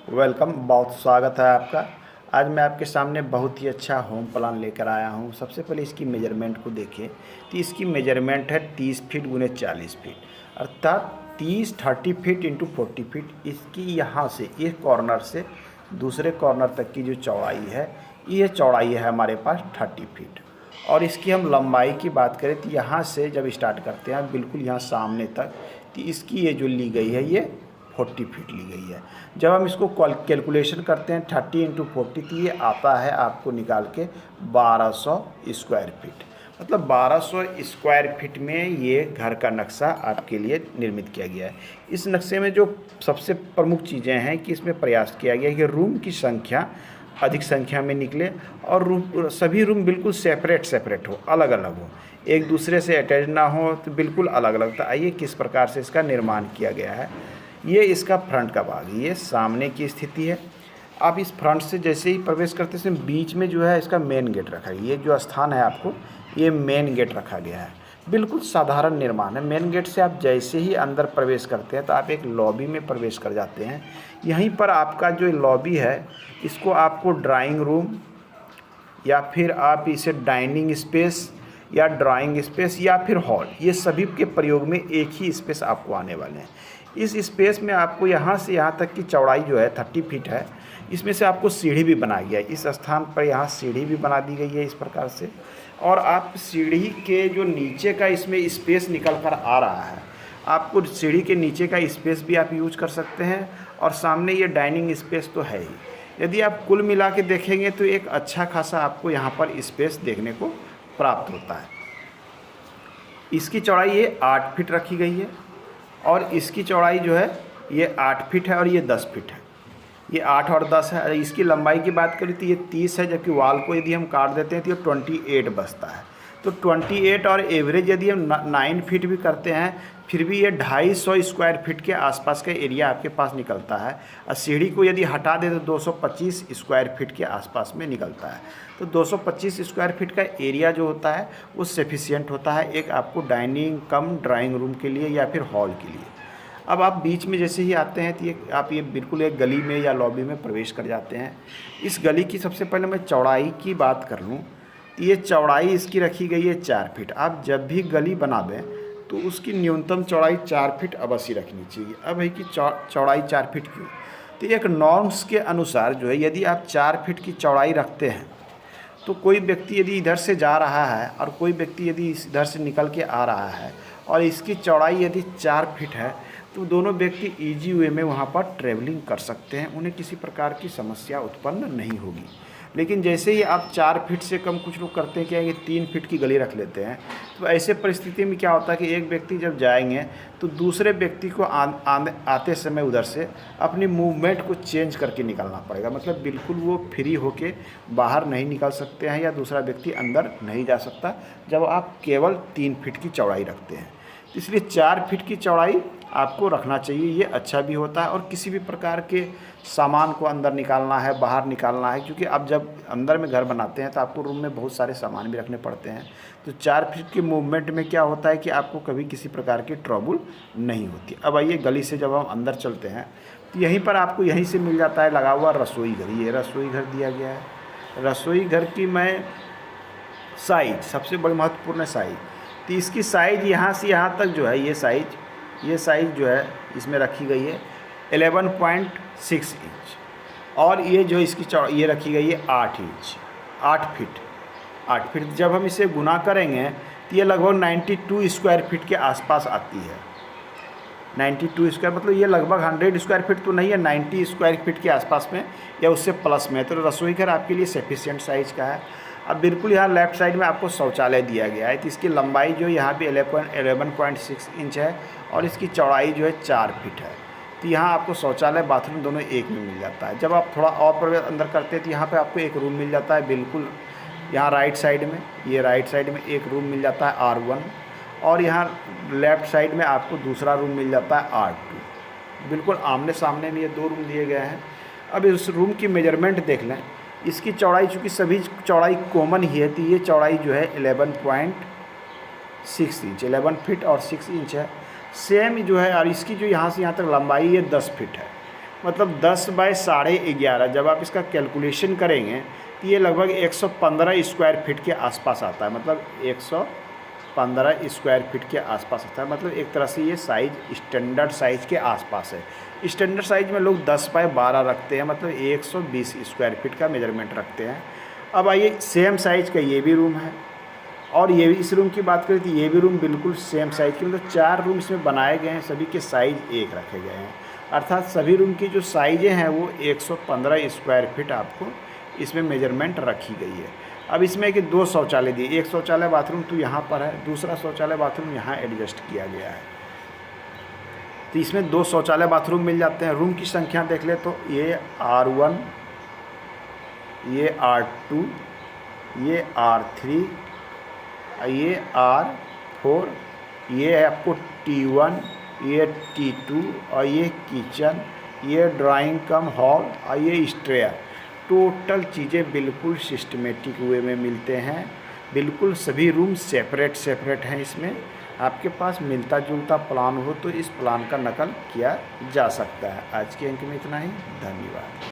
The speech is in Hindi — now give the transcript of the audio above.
वेलकम, बहुत स्वागत है आपका। आज मैं आपके सामने बहुत ही अच्छा होम प्लान लेकर आया हूँ। सबसे पहले इसकी मेजरमेंट को देखें तो इसकी मेजरमेंट है 30 फीट गुने 40 फीट, अर्थात 30 फीट इंटू 40 फीट। इसकी यहाँ से एक कॉर्नर से दूसरे कॉर्नर तक की जो चौड़ाई है, ये चौड़ाई है हमारे पास 30 फीट। और इसकी हम लंबाई की बात करें तो यहाँ से जब स्टार्ट करते हैं बिल्कुल यहाँ सामने तक, तो इसकी ये जो ली गई है ये 40 फीट ली गई है। जब हम इसको कैलकुलेशन करते हैं 30 इंटू 40, तो ये आता है आपको निकाल के 1200 स्क्वायर फीट। मतलब 1200 स्क्वायर फीट में ये घर का नक्शा आपके लिए निर्मित किया गया है। इस नक्शे में जो सबसे प्रमुख चीज़ें हैं कि इसमें प्रयास किया गया है कि रूम की संख्या अधिक संख्या में निकले और सभी रूम बिल्कुल सेपरेट हो, अलग अलग हो, एक दूसरे से अटैच ना हो, तो बिल्कुल अलग अलग। तो आइए किस प्रकार से इसका निर्माण किया गया है। ये इसका फ्रंट का भाग, ये सामने की स्थिति है। आप इस फ्रंट से जैसे ही प्रवेश करते हैं बीच में जो है इसका मेन गेट रखा है। ये जो स्थान है आपको, ये मेन गेट रखा गया है। बिल्कुल साधारण निर्माण है। मेन गेट से आप जैसे ही अंदर प्रवेश करते हैं तो आप एक लॉबी में प्रवेश कर जाते हैं। यहीं पर आपका जो लॉबी है, इसको आपको ड्राइंग रूम या फिर आप इसे डाइनिंग स्पेस या ड्राइंग स्पेस या फिर हॉल, ये सभी के प्रयोग में एक ही स्पेस आपको आने वाले हैं। इस स्पेस में आपको यहाँ से यहाँ तक की चौड़ाई जो है 30 फीट है। इसमें से आपको सीढ़ी भी बनाई गई है। इस स्थान पर यहाँ सीढ़ी भी बना दी गई है इस प्रकार से। और आप सीढ़ी के जो नीचे का इसमें स्पेस निकल कर आ रहा है, आपको सीढ़ी के नीचे का स्पेस भी आप यूज कर सकते हैं। और सामने ये डाइनिंग स्पेस तो है ही। यदि आप कुल मिला के देखेंगे तो एक अच्छा खासा आपको यहाँ पर स्पेस देखने को प्राप्त होता है। इसकी चौड़ाई ये 8 फीट रखी गई है और इसकी चौड़ाई जो है ये 8 फीट है और ये 10 फीट है। ये 8 और 10 है। इसकी लंबाई की बात करें तो ये 30 है, जबकि वाल को यदि हम काट देते हैं तो ये 28 बचता है। तो 28 और एवरेज यदि हम 9 फीट भी करते हैं फिर भी ये 250 स्क्वायर फीट के आसपास का एरिया आपके पास निकलता है। और सीढ़ी को यदि हटा दें तो 225 स्क्वायर फीट के आसपास में निकलता है। तो 225 स्क्वायर फीट का एरिया जो होता है वो सफिशियंट होता है एक आपको डाइनिंग कम ड्राइंग रूम के लिए या फिर हॉल के लिए। अब आप बीच में जैसे ही आते हैं तो आप ये बिल्कुल एक गली में या लॉबी में प्रवेश कर जाते हैं। इस गली की सबसे पहले मैं चौड़ाई की बात कर लूँ तो ये चौड़ाई इसकी रखी गई है 4 फीट। आप जब भी गली बना दें तो उसकी न्यूनतम चौड़ाई 4 फीट अवश्य रखनी चाहिए। अब है कि चौड़ाई 4 फीट क्यों, तो एक नॉर्म्स के अनुसार जो है यदि आप 4 फीट की चौड़ाई रखते हैं तो कोई व्यक्ति यदि इधर से जा रहा है और कोई व्यक्ति यदि इधर से निकल के आ रहा है और इसकी चौड़ाई यदि 4 फीट है तो दोनों व्यक्ति ईजी वे में वहाँ पर ट्रैवलिंग कर सकते हैं, उन्हें किसी प्रकार की समस्या उत्पन्न नहीं होगी। लेकिन जैसे ही आप 4 फीट से कम कुछ लोग करते हैं क्या, ये 3 फीट की गली रख लेते हैं, तो ऐसे परिस्थिति में क्या होता है कि एक व्यक्ति जब जाएंगे तो दूसरे व्यक्ति को आते समय उधर से अपनी मूवमेंट को चेंज करके निकलना पड़ेगा। मतलब बिल्कुल वो फ्री होके बाहर नहीं निकल सकते हैं या दूसरा व्यक्ति अंदर नहीं जा सकता जब आप केवल 3 फीट की चौड़ाई रखते हैं। इसलिए 4 फीट की चौड़ाई आपको रखना चाहिए, ये अच्छा भी होता है। और किसी भी प्रकार के सामान को अंदर निकालना है बाहर निकालना है, क्योंकि आप जब अंदर में घर बनाते हैं तो आपको रूम में बहुत सारे सामान भी रखने पड़ते हैं। तो 4 फीट की मूवमेंट में क्या होता है कि आपको कभी किसी प्रकार की ट्रबल नहीं होती। अब आइए गली से जब हम अंदर चलते हैं तो यहीं पर आपको यहीं से मिल जाता है लगा हुआ रसोई घर। ये रसोई घर दिया गया है। रसोई घर की मैं साइज सबसे बड़ी महत्वपूर्ण है साइज। तो इसकी साइज़ यहाँ से यहाँ तक जो है ये साइज़ जो है इसमें रखी गई है 11.6 इंच। और ये जो इसकी ये रखी गई है 8 इंच, 8 फीट। जब हम इसे गुना करेंगे तो ये लगभग 92 स्क्वायर फीट के आसपास आती है। 92 स्क्वायर मतलब ये लगभग 100 स्क्वायर फीट तो नहीं है, 90 स्क्वायर फीट के आसपास में या उससे प्लस में। तो रसोई घर आपके लिए सफिशिएंट साइज़ का है। अब बिल्कुल यहाँ लेफ़्ट साइड में आपको शौचालय दिया गया है। तो इसकी लंबाई जो यहाँ पे 11.6 इंच है और इसकी चौड़ाई जो है 4 फीट है। तो यहाँ आपको शौचालय बाथरूम दोनों एक में मिल जाता है। जब आप थोड़ा और प्रवेश अंदर करते हैं तो यहाँ पे आपको एक रूम मिल जाता है बिल्कुल यहाँ राइट साइड में। ये राइट साइड में एक रूम मिल जाता है R1 और यहाँ लेफ़्ट साइड में आपको दूसरा रूम मिल जाता है R2। बिल्कुल आमने सामने में ये 2 रूम दिए गए हैं। अब इस रूम की मेजरमेंट देख लें। इसकी चौड़ाई चूँकि सभी चौड़ाई कॉमन ही है तो ये चौड़ाई जो है 11.6 इंच, 11 फीट और 6 इंच है। सेम जो है और इसकी जो यहाँ से यहाँ तक लंबाई ये 10 फीट है। मतलब 10 बाय 11.5, जब आप इसका कैलकुलेशन करेंगे तो ये लगभग 115 स्क्वायर फीट के आसपास आता है। मतलब 115 स्क्वायर फीट के आसपास आता है। मतलब एक तरह से ये साइज़ स्टैंडर्ड साइज़ के आसपास है। स्टैंडर्ड साइज़ में लोग 10 बाय 12 रखते हैं, मतलब 120 स्क्वायर फीट का मेजरमेंट रखते हैं। अब आइए सेम साइज़ का ये भी रूम है, और ये भी, इस रूम की बात करें तो ये भी रूम बिल्कुल सेम साइज़ की, मतलब 4 रूम इसमें बनाए गए हैं, सभी के साइज़ एक रखे गए हैं। अर्थात सभी रूम की जो साइज़ें हैं वो 115 स्क्वायर फीट आपको इसमें मेजरमेंट रखी गई है। अब इसमें कि 2 शौचालय दिए, एक शौचालय बाथरूम तो यहाँ पर है, दूसरा शौचालय बाथरूम यहाँ एडजस्ट किया गया है। तो इसमें 2 शौचालय बाथरूम मिल जाते हैं। रूम की संख्या देख ले तो ये R1, ये R2, ये R3, ये R4, ये है आपको T1, ये T2, और ये किचन, ये ड्राइंग कम हॉल, और ये स्ट्रेयर। टोटल चीज़ें बिल्कुल सिस्टमेटिक वे में मिलते हैं। बिल्कुल सभी रूम सेपरेट सेपरेट हैं। इसमें आपके पास मिलता जुलता प्लान हो तो इस प्लान का नकल किया जा सकता है। आज के अंक में इतना ही। धन्यवाद।